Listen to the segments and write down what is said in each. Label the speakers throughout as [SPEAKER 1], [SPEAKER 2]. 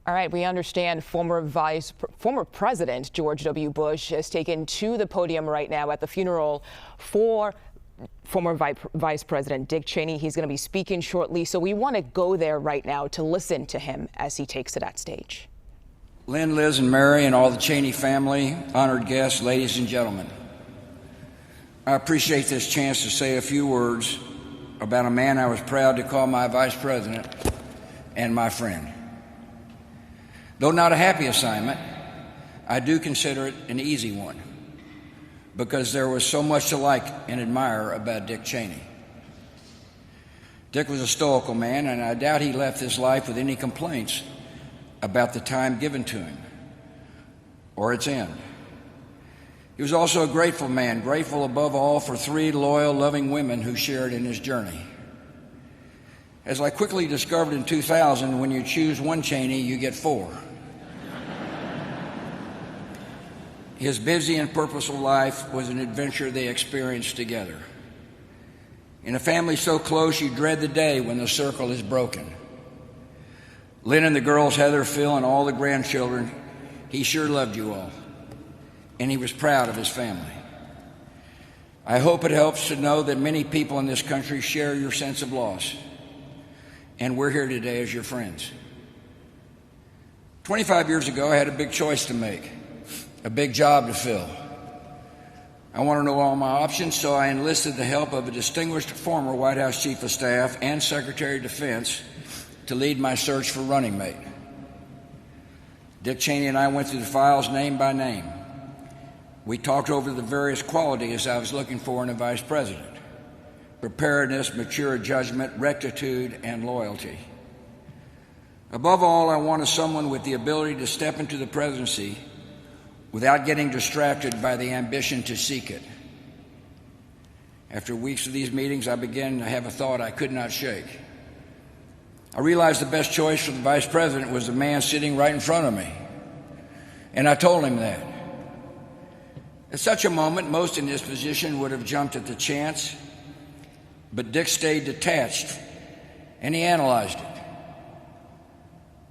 [SPEAKER 1] All right, we understand former President George W. Bush is taken to the podium right now at the funeral for former Vice President Dick Cheney. He's going to be speaking shortly, so we want to go there right now to listen to him as he takes to that stage.
[SPEAKER 2] Lynn, Liz, and Mary, and all the Cheney family, honored guests, ladies and gentlemen, I appreciate this chance to say a few words about a man I was proud to call my Vice President and my friend. Though not a happy assignment, I do consider it an easy one, because there was so much to like and admire about Dick Cheney. Dick was a stoical man, and I doubt he left his life with any complaints about the time given to him or its end. He was also a grateful man, grateful above all for 3 loyal, loving women who shared in his journey. As I quickly discovered in 2000, when you choose one Cheney, you get 4. His busy and purposeful life was an adventure they experienced together. In a family so close, you dread the day when the circle is broken. Lynn and the girls, Heather, Phil, and all the grandchildren, he sure loved you all, and he was proud of his family. I hope it helps to know that many people in this country share your sense of loss, and we're here today as your friends. 25 years ago, I had a big choice to make, a big job to fill. I want to know all my options, so I enlisted the help of a distinguished former White House Chief of Staff and Secretary of Defense to lead my search for running mate. Dick Cheney and I went through the files name by name. We talked over the various qualities I was looking for in a vice president: preparedness, mature judgment, rectitude, and loyalty. Above all, I wanted someone with the ability to step into the presidency without getting distracted by the ambition to seek it. After weeks of these meetings, I began to have a thought I could not shake. I realized the best choice for the vice president was the man sitting right in front of me, and I told him that. At such a moment, most in this position would have jumped at the chance, but Dick stayed detached, and he analyzed it.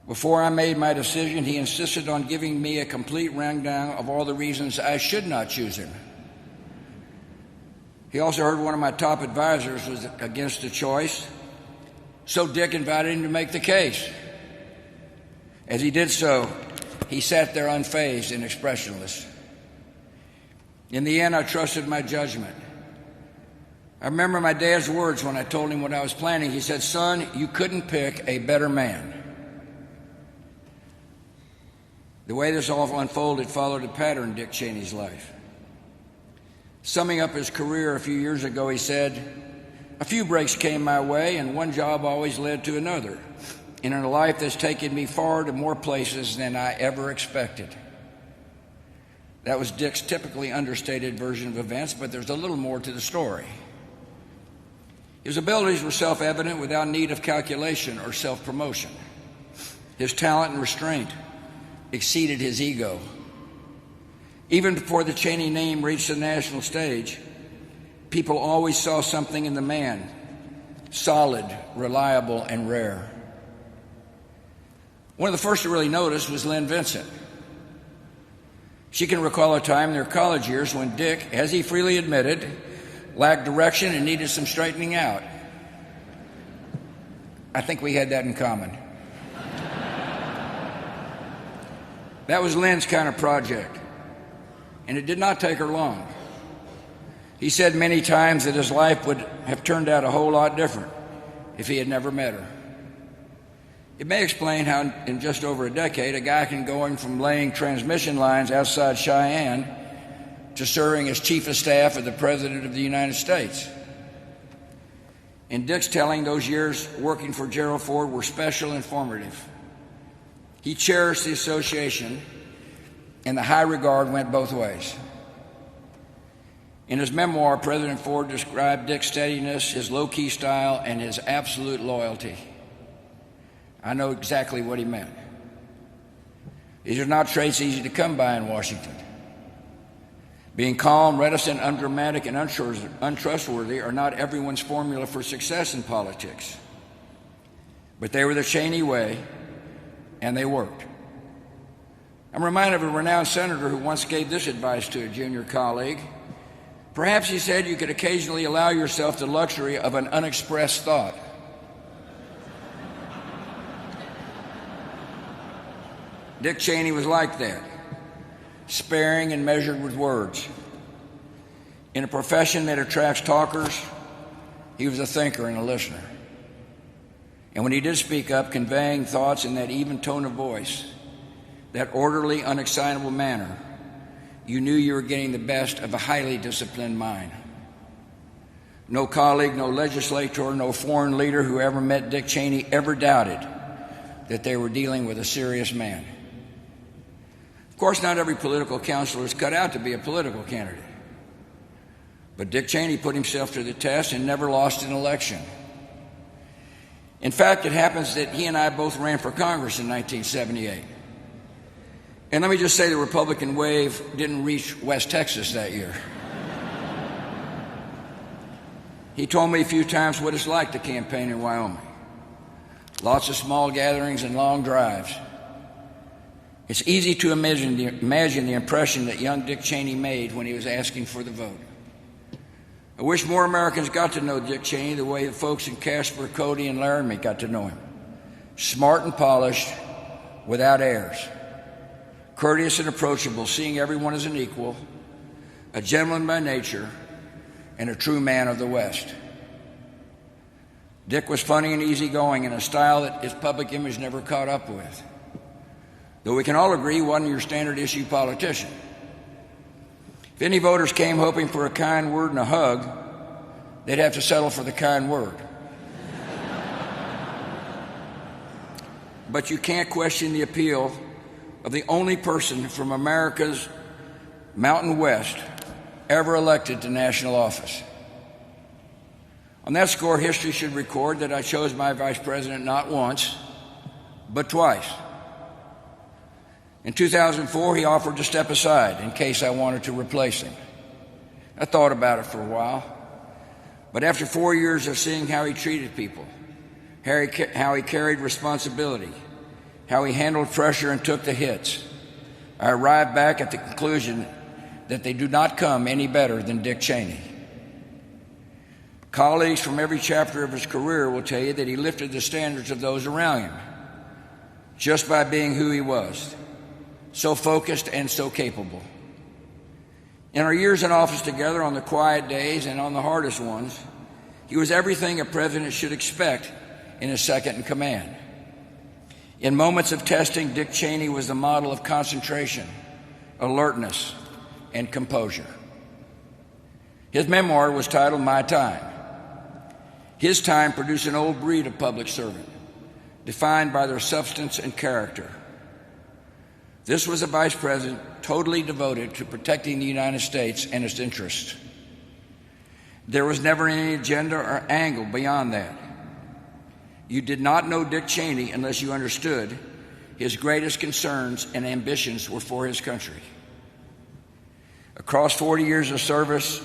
[SPEAKER 2] Before I made my decision, he insisted on giving me a complete rundown of all the reasons I should not choose him. He also heard one of my top advisors was against the choice, so Dick invited him to make the case. As he did so, he sat there unfazed and expressionless. In the end, I trusted my judgment. I remember my dad's words when I told him what I was planning. He said, "Son, you couldn't pick a better man." The way this all unfolded followed a pattern in Dick Cheney's life. Summing up his career a few years ago, he said, "A few breaks came my way, and one job always led to another, in a life that's taken me far to more places than I ever expected." That was Dick's typically understated version of events, but there's a little more to the story. His abilities were self-evident without need of calculation or self-promotion. His talent and restraint exceeded his ego. Even before the Cheney name reached the national stage, people always saw something in the man, solid, reliable, and rare. One of the first to really notice was Lynn Vincent. She can recall a time in their college years when Dick, as he freely admitted, lacked direction and needed some straightening out. I think we had that in common. That was Lynn's kind of project, and it did not take her long. He said many times that his life would have turned out a whole lot different if he had never met her. It may explain how in just over a decade a guy can go from laying transmission lines outside Cheyenne to serving as Chief of Staff of the President of the United States. In Dick's telling, those years working for Gerald Ford were special and formative. He cherished the association, and the high regard went both ways. In his memoir, President Ford described Dick's steadiness, his low-key style, and his absolute loyalty. I know exactly what he meant. These are not traits easy to come by in Washington. Being calm, reticent, undramatic, and untrustworthy are not everyone's formula for success in politics. But they were the Cheney way, and they worked. I'm reminded of a renowned senator who once gave this advice to a junior colleague. Perhaps he said you could occasionally allow yourself the luxury of an unexpressed thought. Dick Cheney was like that, sparing and measured with words. In a profession that attracts talkers, he was a thinker and a listener. And when he did speak up, conveying thoughts in that even tone of voice, that orderly, unexcitable manner, you knew you were getting the best of a highly disciplined mind. No colleague, no legislator, no foreign leader who ever met Dick Cheney ever doubted that they were dealing with a serious man. Of course, not every political counselor is cut out to be a political candidate. But Dick Cheney put himself to the test and never lost an election. In fact, it happens that he and I both ran for Congress in 1978. And let me just say the Republican wave didn't reach West Texas that year. He told me a few times what it's like to campaign in Wyoming. Lots of small gatherings and long drives. It's easy to imagine the impression that young Dick Cheney made when he was asking for the vote. I wish more Americans got to know Dick Cheney the way the folks in Casper, Cody, and Laramie got to know him. Smart and polished, without airs. Courteous and approachable, seeing everyone as an equal, a gentleman by nature, and a true man of the West. Dick was funny and easygoing in a style that his public image never caught up with. Though we can all agree he wasn't your standard issue politician. If any voters came hoping for a kind word and a hug, they'd have to settle for the kind word. But you can't question the appeal of the only person from America's Mountain West ever elected to national office. On that score, history should record that I chose my vice president not once, but twice. In 2004, he offered to step aside in case I wanted to replace him. I thought about it for a while, but after 4 years of seeing how he treated people, how he carried responsibility, how he handled pressure and took the hits, I arrived back at the conclusion that they do not come any better than Dick Cheney. Colleagues from every chapter of his career will tell you that he lifted the standards of those around him just by being who he was. So focused and so capable. In our years in office together, on the quiet days and on the hardest ones, he was everything a president should expect in a second in command. In moments of testing, Dick Cheney was the model of concentration, alertness, and composure. His memoir was titled My Time. His time produced an old breed of public servant, defined by their substance and character. This was a vice president totally devoted to protecting the United States and its interests. There was never any agenda or angle beyond that. You did not know Dick Cheney unless you understood his greatest concerns and ambitions were for his country. Across 40 years, his service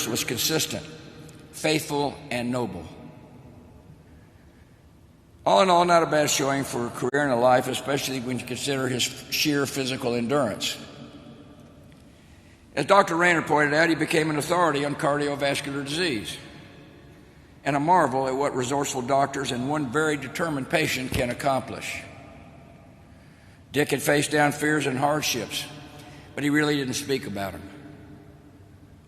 [SPEAKER 2] was consistent, faithful, and noble. All in all, not a bad showing for a career and a life, especially when you consider his sheer physical endurance. As Dr. Rayner pointed out, he became an authority on cardiovascular disease, and a marvel at what resourceful doctors and one very determined patient can accomplish. Dick had faced down fears and hardships, but he really didn't speak about them.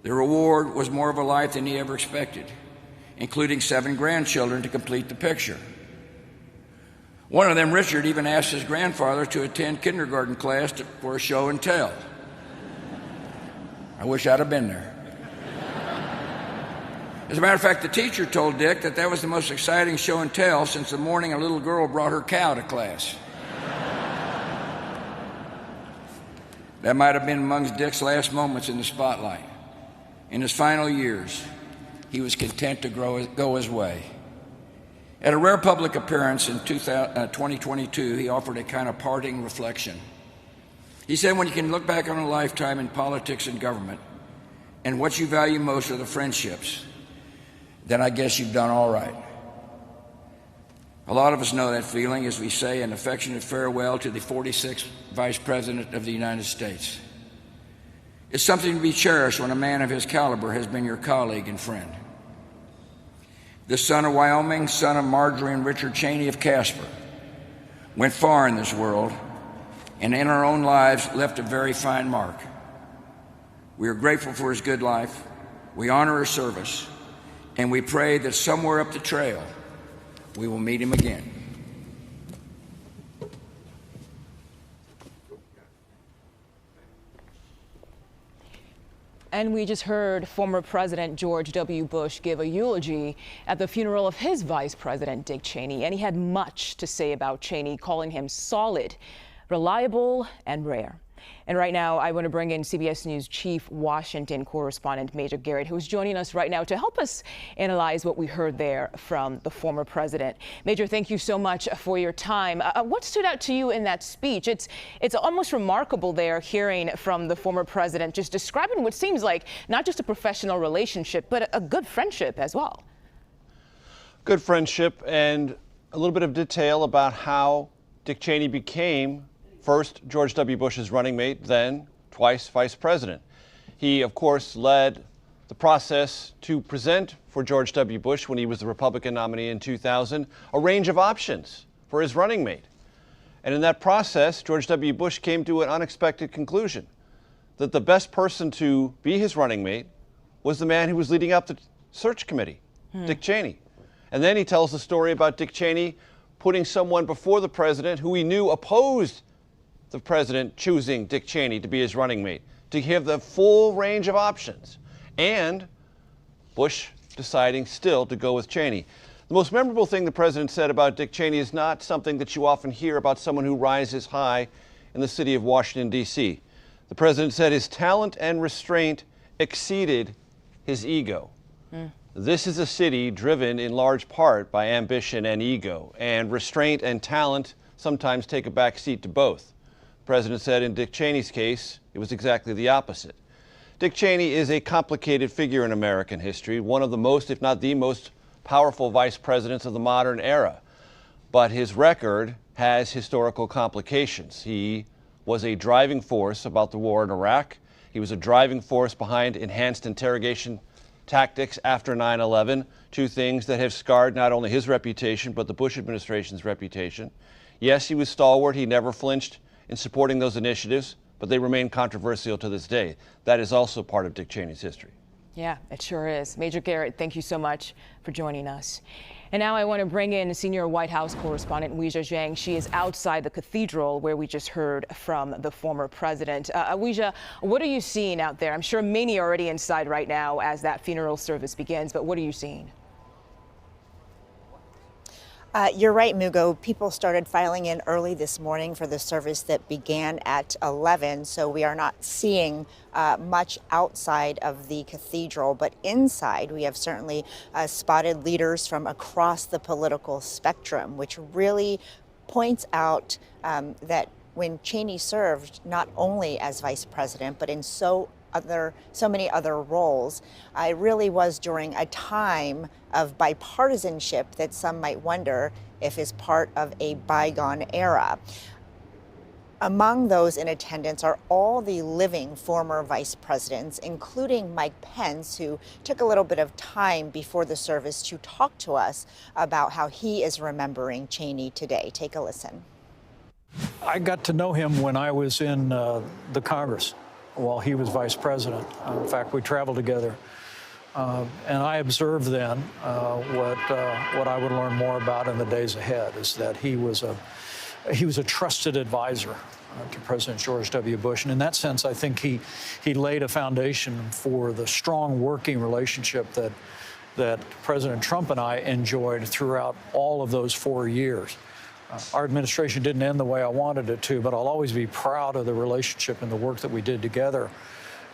[SPEAKER 2] The reward was more of a life than he ever expected, including 7 grandchildren to complete the picture. One of them, Richard, even asked his grandfather to attend kindergarten class for a show and tell. I wish I'd have been there. As a matter of fact, the teacher told Dick that was the most exciting show and tell since the morning a little girl brought her cow to class. That might have been amongst Dick's last moments in the spotlight. In his final years, he was content to go his way. At a rare public appearance in 2022, he offered a kind of parting reflection. He said, when you can look back on a lifetime in politics and government, and what you value most are the friendships, then I guess you've done all right. A lot of us know that feeling as we say an affectionate farewell to the 46th Vice President of the United States. It's something to be cherished when a man of his caliber has been your colleague and friend. This son of Wyoming, son of Marjorie and Richard Cheney of Casper, went far in this world and in our own lives left a very fine mark. We are grateful for his good life, we honor his service, and we pray that somewhere up the trail we will meet him again.
[SPEAKER 1] And we just heard former President George W. Bush give a eulogy at the funeral of his Vice President Dick Cheney, and he had much to say about Cheney, calling him solid, reliable, and rare. And right now, I want to bring in CBS News Chief Washington correspondent Major Garrett, who's joining us right now to help us analyze what we heard there from the former president. Major, thank you so much for your time. What stood out to you in that speech? It's almost remarkable there hearing from the former president just describing what seems like not just a professional relationship, but a good friendship as well.
[SPEAKER 3] Good friendship and a little bit of detail about how Dick Cheney became first George W. Bush's running mate, then twice vice president. He, of course, led the process to present for George W. Bush when he was the Republican nominee in 2000, a range of options for his running mate. And in that process, George W. Bush came to an unexpected conclusion that the best person to be his running mate was the man who was leading up the search committee, Dick Cheney. And then he tells the story about Dick Cheney putting someone before the president who he knew opposed the president choosing Dick Cheney to be his running mate, to give the full range of options, and Bush deciding still to go with Cheney. The most memorable thing the president said about Dick Cheney is not something that you often hear about someone who rises high in the city of Washington, D.C. The president said his talent and restraint exceeded his ego. This is a city driven in large part by ambition and ego, and restraint and talent sometimes take a back seat to both. The president said in Dick Cheney's case, it was exactly the opposite. Dick Cheney is a complicated figure in American history, one of the most, if not the most, powerful vice presidents of the modern era. But his record has historical complications. He was a driving force about the war in Iraq. He was a driving force behind enhanced interrogation tactics after 9/11, two things that have scarred not only his reputation, but the Bush administration's reputation. Yes, he was stalwart. He never flinched in supporting those initiatives, but they remain controversial to this day. That is also part of Dick Cheney's history.
[SPEAKER 1] Yeah, it sure is. Major Garrett, thank you so much for joining us. And now I want to bring in senior White House correspondent Weijia Jiang. She is outside the cathedral where we just heard from the former president. Weijia, what are you seeing out there? I'm sure many are already inside right now as that funeral service begins, but what are you seeing?
[SPEAKER 4] You're right, Mugo. People started filing in early this morning for the service that began at 11, so we are not seeing much outside of the cathedral. But inside, we have certainly spotted leaders from across the political spectrum, which really points out that when Cheney served not only as vice president, but in so many other roles, it really was during a time of bipartisanship that some might wonder if is part of a bygone era. Among those in attendance are all the living former vice presidents, including Mike Pence, who took a little bit of time before the service to talk to us about how he is remembering Cheney today. Take a listen.
[SPEAKER 5] I got to know him when I was in the Congress while he was vice president. In fact, we traveled together. And I observed then what I would learn more about in the days ahead is that he was a trusted advisor to President George W. Bush. And in that sense, I think he laid a foundation for the strong working relationship that President Trump and I enjoyed throughout all of those 4 years. Our administration didn't end the way I wanted it to, but I'll always be proud of the relationship and the work that we did together.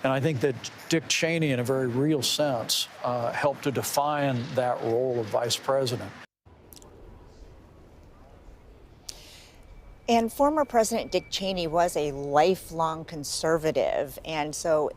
[SPEAKER 5] And I think that Dick Cheney, in a very real sense, helped to define that role of vice president.
[SPEAKER 4] And former President Dick Cheney was a lifelong conservative, and so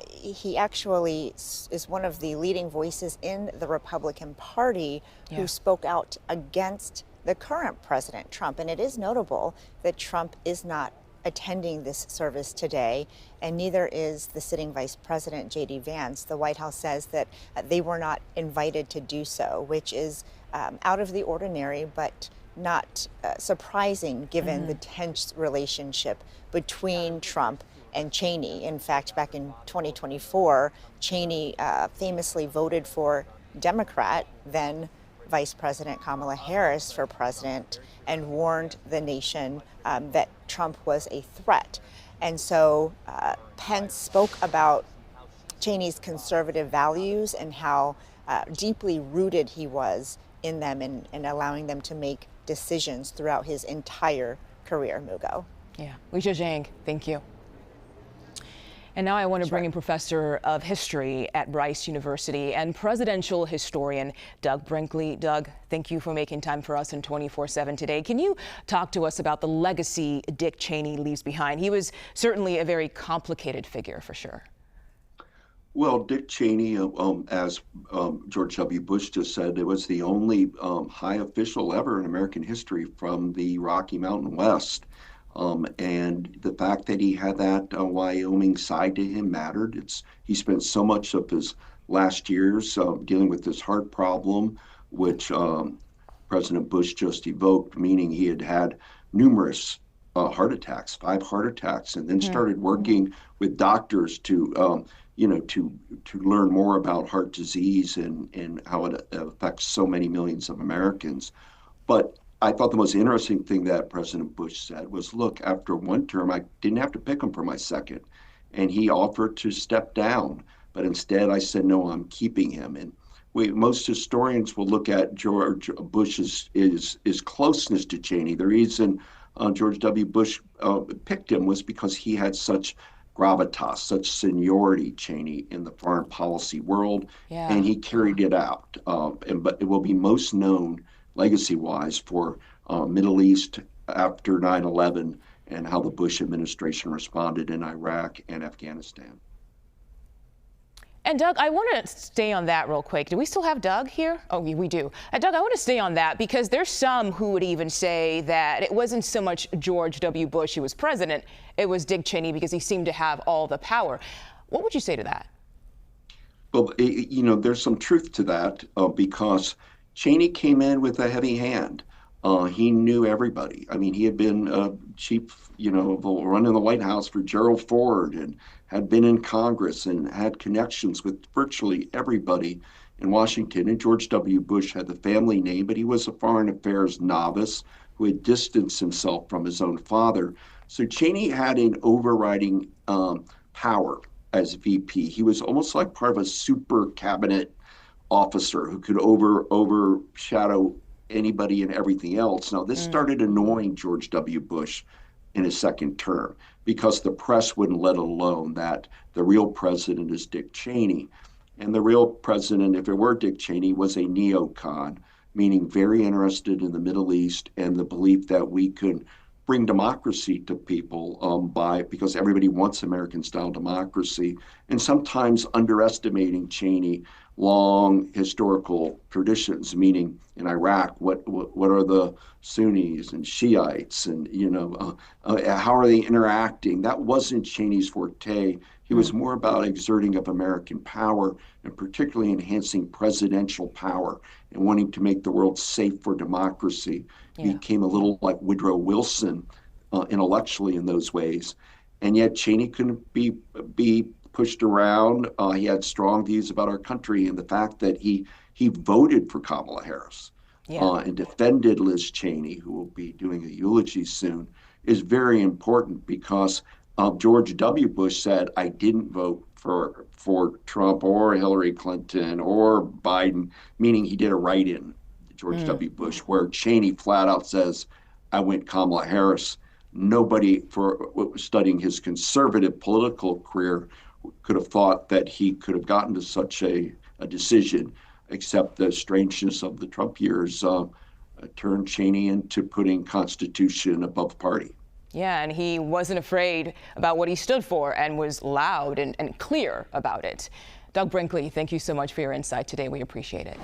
[SPEAKER 4] he actually is one of the leading voices in the Republican Party who spoke out against the current President Trump. And it is notable that Trump is not attending this service today, and neither is the sitting Vice President, J.D. Vance. The White House says that they were not invited to do so, which is out of the ordinary, but not surprising given the tense relationship between Trump and Cheney. In fact, back in 2024, Cheney famously voted for Democrat, then Vice President Kamala Harris for president, and warned the nation that Trump was a threat. And so Pence spoke about Cheney's conservative values and how deeply rooted he was in them and allowing them to make decisions throughout his entire career, Mugo.
[SPEAKER 1] Yeah, Weijia Jiang, thank you. And now I want to bring in Professor of History at Rice University and presidential historian Doug Brinkley. Doug, thank you for making time for us in 24/7 today. Can you talk to us about the legacy Dick Cheney leaves behind? He was certainly a very complicated figure, for sure.
[SPEAKER 6] Well, Dick Cheney, as George W. Bush just said, it was the only high official ever in American history from the Rocky Mountain West. And the fact that he had that Wyoming side to him mattered. He spent so much of his last years dealing with this heart problem, which President Bush just evoked, meaning he had had numerous heart attacks, 5 heart attacks, and then started working with doctors to learn more about heart disease and how it affects so many millions of Americans. But I thought the most interesting thing that President Bush said was, look, after one term, I didn't have to pick him for my second. And he offered to step down. But instead, I said, no, I'm keeping him. And most historians will look at George Bush's his closeness to Cheney. The reason George W. Bush picked him was because he had such gravitas, such seniority, Cheney, in the foreign policy world. Yeah. And he carried it out. But it will be most known legacy-wise for Middle East after 9/11 and how the Bush administration responded in Iraq and Afghanistan.
[SPEAKER 1] And Doug, I want to stay on that real quick. Do we still have Doug here? Oh, we do. Doug, I want to stay on that because there's some who would even say that it wasn't so much George W. Bush who was president, it was Dick Cheney because he seemed to have all the power. What would you say to that?
[SPEAKER 6] Well, there's some truth to that because Cheney came in with a heavy hand. He knew everybody. I mean, he had been chief, running the White House for Gerald Ford and had been in Congress and had connections with virtually everybody in Washington. And George W. Bush had the family name, but he was a foreign affairs novice who had distanced himself from his own father. So Cheney had an overriding power as VP. He was almost like part of a super cabinet officer who could overshadow anybody and everything else. Now, this started annoying George W. Bush in his second term because the press wouldn't let alone that the real president is Dick Cheney. And the real president, if it were Dick Cheney, was a neocon, meaning very interested in the Middle East and the belief that we could bring democracy to people because everybody wants American-style democracy, and sometimes underestimating Cheney long historical traditions, meaning in Iraq, what are the Sunnis and Shiites, and how are they interacting? That wasn't Cheney's forte. He was more about exerting of American power and particularly enhancing presidential power and wanting to make the world safe for democracy. Yeah. He became a little like Woodrow Wilson intellectually in those ways, and yet Cheney couldn't be pushed around. He had strong views about our country, and the fact that he voted for Kamala Harris and defended Liz Cheney, who will be doing a eulogy soon, is very important because George W. Bush said, I didn't vote for Trump or Hillary Clinton or Biden, meaning he did a write-in, George W. Bush, where Cheney flat out says, I went Kamala Harris. Nobody for studying his conservative political career could have thought that he could have gotten to such a decision, except the strangeness of the Trump years turned Cheney into putting Constitution above party.
[SPEAKER 1] Yeah, and he wasn't afraid about what he stood for and was loud and clear about it. Doug Brinkley, thank you so much for your insight today. We appreciate it.